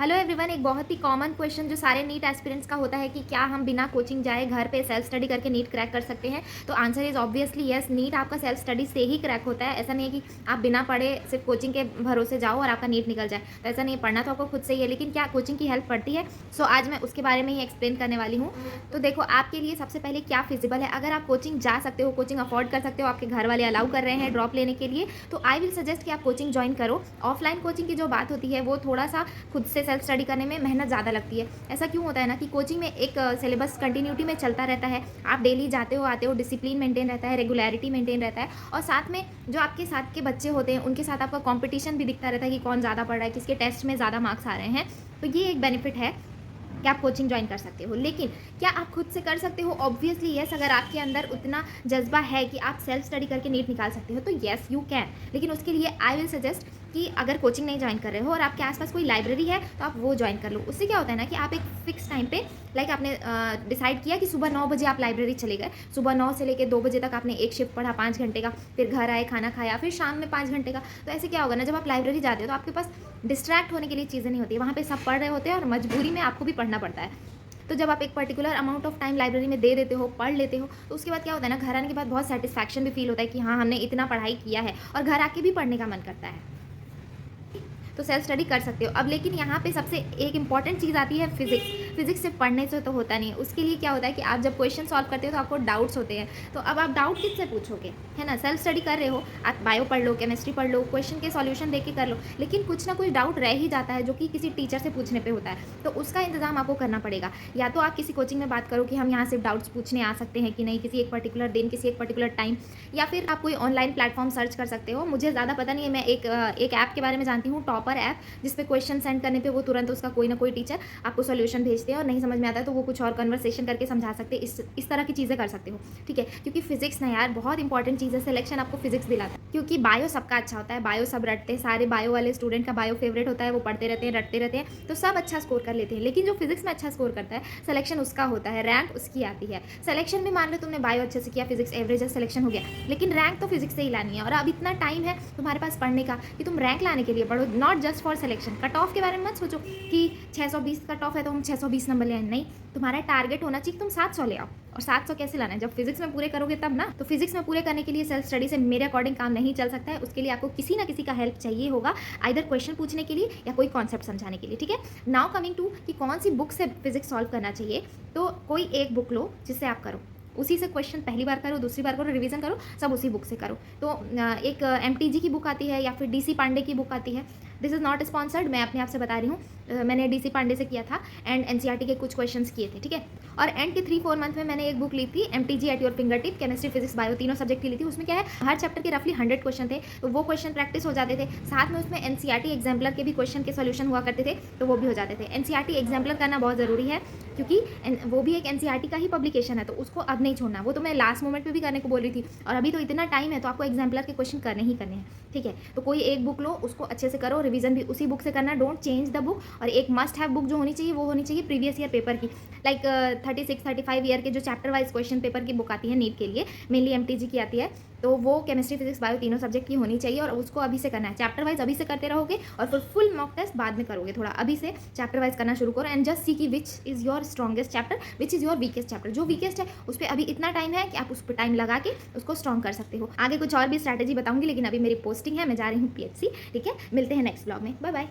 Hello everyone, एक बहुत ही common question जो सारे नीट एस्पिरेंट्स का होता है कि क्या हम बिना कोचिंग जाए घर पे सेल्फ स्टडी करके नीट क्रैक कर सकते हैं। तो answer is obviously yes. NEET आपका सेल्फ स्टडी से ही क्रैक होता है। ऐसा नहीं है कि आप बिना पढ़े सिर्फ कोचिंग के भरोसे जाओ और आपका नीट निकल जाए। तो ऐसा नहीं है, पढ़ना तो आपको खुद से ही है, लेकिन क्या कोचिंग की हेल्प पड़ती है। सो आज मैं उसके बारे में ही एक्सप्लेन करने वाली हूँ। तो देखो, आपके लिए सबसे पहले क्या फिजिबल है। अगर आप कोचिंग जा सकते हो, कोचिंग अफोर्ड कर सकते हो, आपके घर वाले अलाउ कर रहे हैं ड्रॉप लेने के लिए, तो आई विल सजेस्ट कि आप कोचिंग ज्वाइन करो। ऑफलाइन कोचिंग की जो बात होती है वो थोड़ा सा खुद से सेल्फ स्टडी करने में मेहनत ज़्यादा लगती है। ऐसा क्यों होता है ना कि कोचिंग में एक सिलेबस कंटिन्यूटी में चलता रहता है। आप डेली जाते हो आते हो, डिसिप्लिन मेंटेन रहता है, रेगुलरिटी मेंटेन रहता है, और साथ में जो आपके साथ के बच्चे होते हैं उनके साथ आपका कंपटीशन भी दिखता रहता है कि कौन ज़्यादा पढ़ रहा है, किसके टेस्ट में ज़्यादा मार्क्स आ रहे हैं। तो ये एक बेनिफिट है कि आप कोचिंग ज्वाइन कर सकते हो। लेकिन क्या आप खुद से कर सकते हो? Obviously yes. अगर आपके अंदर उतना जज्बा है कि आप सेल्फ स्टडी करके नीट निकाल सकते हो तो यस यू कैन। लेकिन उसके लिए आई विल सजेस्ट कि अगर कोचिंग नहीं ज्वाइन कर रहे हो और आपके आसपास कोई लाइब्रेरी है तो आप वो ज्वाइन कर लो। उससे क्या होता है ना कि आप एक फिक्स टाइम पे, लाइक आपने डिसाइड किया कि सुबह 9 बजे आप लाइब्रेरी चले गए, सुबह 9 से लेकर 2 बजे तक आपने एक शिफ्ट पढ़ा 5 घंटे का, फिर घर आए, खाना खाया, फिर शाम में 5 घंटे का। तो ऐसे क्या होगा ना, जब आप लाइब्रेरी जाते हो तो आपके पास डिस्ट्रैक्ट होने के लिए चीज़ें नहीं होती है। वहाँ पे सब पढ़ रहे होते हैं और मजबूरी में आपको भी पढ़ना पड़ता है। तो जब आप एक particular amount of time library में दे देते हो, पढ़ लेते हो, तो उसके बाद क्या होता है ना, घर आने के बाद बहुत सेटिस्फैक्शन भी फील होता है कि हाँ, हमने इतना पढ़ाई किया है, और घर आके भी पढ़ने का मन करता है। तो सेल्फ स्टडी कर सकते हो। अब लेकिन यहाँ पे सबसे एक इंपॉर्टेंट चीज़ आती है फिजिक्स। फिजिक्स सिर्फ पढ़ने से तो होता नहीं है। उसके लिए क्या होता है कि आप जब क्वेश्चन सॉल्व करते हो तो आपको डाउट्स होते हैं। तो अब आप डाउट किससे पूछोगे, है ना। सेल्फ स्टडी कर रहे हो, आप बायो पढ़ लो, केमिस्ट्री पढ़ लो, क्वेश्चन के सॉल्यूशन देख के कर लो, लेकिन कुछ ना कुछ डाउट रह ही जाता है जो कि किसी टीचर से पूछने पर होता है। तो उसका इंतजाम आपको करना पड़ेगा। या तो आप किसी कोचिंग में बात करो कि हम यहाँ सिर्फ डाउट्स पूछने आ सकते हैं कि नहीं, किसी एक पर्टिकुलर दिन, किसी एक पर्टिकुलर टाइम, या फिर आप कोई ऑनलाइन प्लेटफॉर्म सर्च कर सकते हो। मुझे ज़्यादा पता नहीं है, मैं एक ऐप के बारे में जानती हूँ, टॉपर ऐप, जिस क्वेश्चन सेंड करने पे वो तुरंत उसका कोई ना कोई टीचर आपको सॉल्यूशन भेजते हैं, और नहीं समझ में आता है तो वो कुछ और कन्वर्सेशन करके समझा सकते हैं। इस तरह की चीज़ें कर सकते हो, ठीक है। क्योंकि फिजिक्स ना यार बहुत इंपॉर्टेंट चीज़ है। सिलेक्शन आपको फिजिक्स दिलाता है, क्योंकि बायो सबका अच्छा होता है। बायो सब रटते हैं, सारे बायो वाले स्टूडेंट का बायो फेवरेट होता है, वो पढ़ते रहते हैं, रटते रहते हैं, तो सब अच्छा स्कोर कर लेते हैं। लेकिन जो फिजिक्स में अच्छा स्कोर करता है, सिलेक्शन उसका होता है, रैंक उसकी आती है। सिलेक्शन में मान लो तुमने बायो अच्छे से किया, फिजिक्स एवरेज सिलेक्शन हो गया, लेकिन रैंक तो फिजिक्स से ही लानी है। और अब इतना टाइम है तुम्हारे पास पढ़ने का कि तुम रैंक लाने के लिए पढ़ो, not just for selection. Cut off के बारे में मत सोचो कि 620 कट ऑफ है तो हम 620 नंबर ले आए। नहीं, तुम्हारा टारगेट होना चाहिए तुम 700 ले आओ। और 700 कैसे लाना है, जब फिजिक्स में पूरे करोगे तब ना। तो फिजिक्स में पूरे करने के लिए सेल्फ स्टडी से मेरे अकॉर्डिंग काम नहीं चल सकता है। उसके लिए आपको किसी ना किसी का हेल्प चाहिए होगा, आइदर क्वेश्चन पूछने के लिए या कोई कॉन्सेप्ट समझाने के लिए, ठीक है। नाउ कमिंग टू कि कौन सी बुक से फिजिक्स सॉल्व करना चाहिए, तो कोई एक बुक लो जिससे आप करो, उसी से क्वेश्चन पहली बार करो, दूसरी बार करो, रिवीजन करो, सब उसी बुक से करो। तो एक MTG की बुक आती है या फिर DC पांडे की बुक आती है। दिस इज़ नॉट स्पॉन्सर्ड, मैं अपने आप से बता रही हूँ। मैंने DC पांडे से किया था एंड NCERT के कुछ क्वेश्चंस किए थे, ठीक है। और एंड के 3-4 मंथ में मैंने एक बुक ली थी, MTG at your finger tip, chemistry, physics, bio, तीनों सब्जेक्ट की ली थी। उसमें क्या है, हर चैप्टर के रफली 100 क्वेश्चन थे, तो वो क्वेश्चन प्रैक्टिस हो जाते थे। साथ में उसमें NCERT एग्जाम्पलर के भी क्वेश्चन के सोल्यूशन हुआ करते थे, तो वो भी हो जाते थे। NCERT एग्जाम्पलर करना बहुत ज़रूरी है, क्योंकि वो भी एक NCERT का ही पब्लिकेशन है, तो उसको अब नहीं छोड़ना। वो तो मैं लास्ट मोमेंट पे भी करने को बोल रही थी, और अभी तो इतना टाइम है तो आपको एग्जाम्पलर के क्वेश्चन करने ही करने हैं, ठीक है। तो कोई एक बुक लो, उसको अच्छे से करो, रिवीजन भी उसी बुक से करना, डोंट चेंज द बुक। और एक मस्ट हैव बुक जो होनी चाहिए वो होनी चाहिए प्रीवियस ईयर पेपर की, लाइक 36-35 ईयर के जो चैप्टर वाइज क्वेश्चन पेपर की बुक आती है नीट के लिए, मेनली MTG की आती है, तो वो केमिस्ट्री, फिजिक्स, बायो तीनों सब्जेक्ट की होनी चाहिए। और उसको अभी से करना है, चैप्टर वाइज अभी से करते रहोगे, और फिर फुल मॉक टेस्ट बाद में करोगे। थोड़ा अभी से चैप्टर वाइज करना शुरू करो, एंड जस्ट सी की which is your strongest chapter, which is your weakest chapter. जो वीकेस्ट है उस पर अभी इतना टाइम है कि आप उस पर टाइम लगा के उसको स्ट्रॉन्ग कर सकते हो। आगे कुछ और भी स्ट्रैटेजी बताऊंगी, लेकिन अभी मेरी पोस्टिंग है, मैं जा रही हूँ PHC, ठीक है। मिलते हैं नेक्स्ट ब्लॉग में, बाय बाय।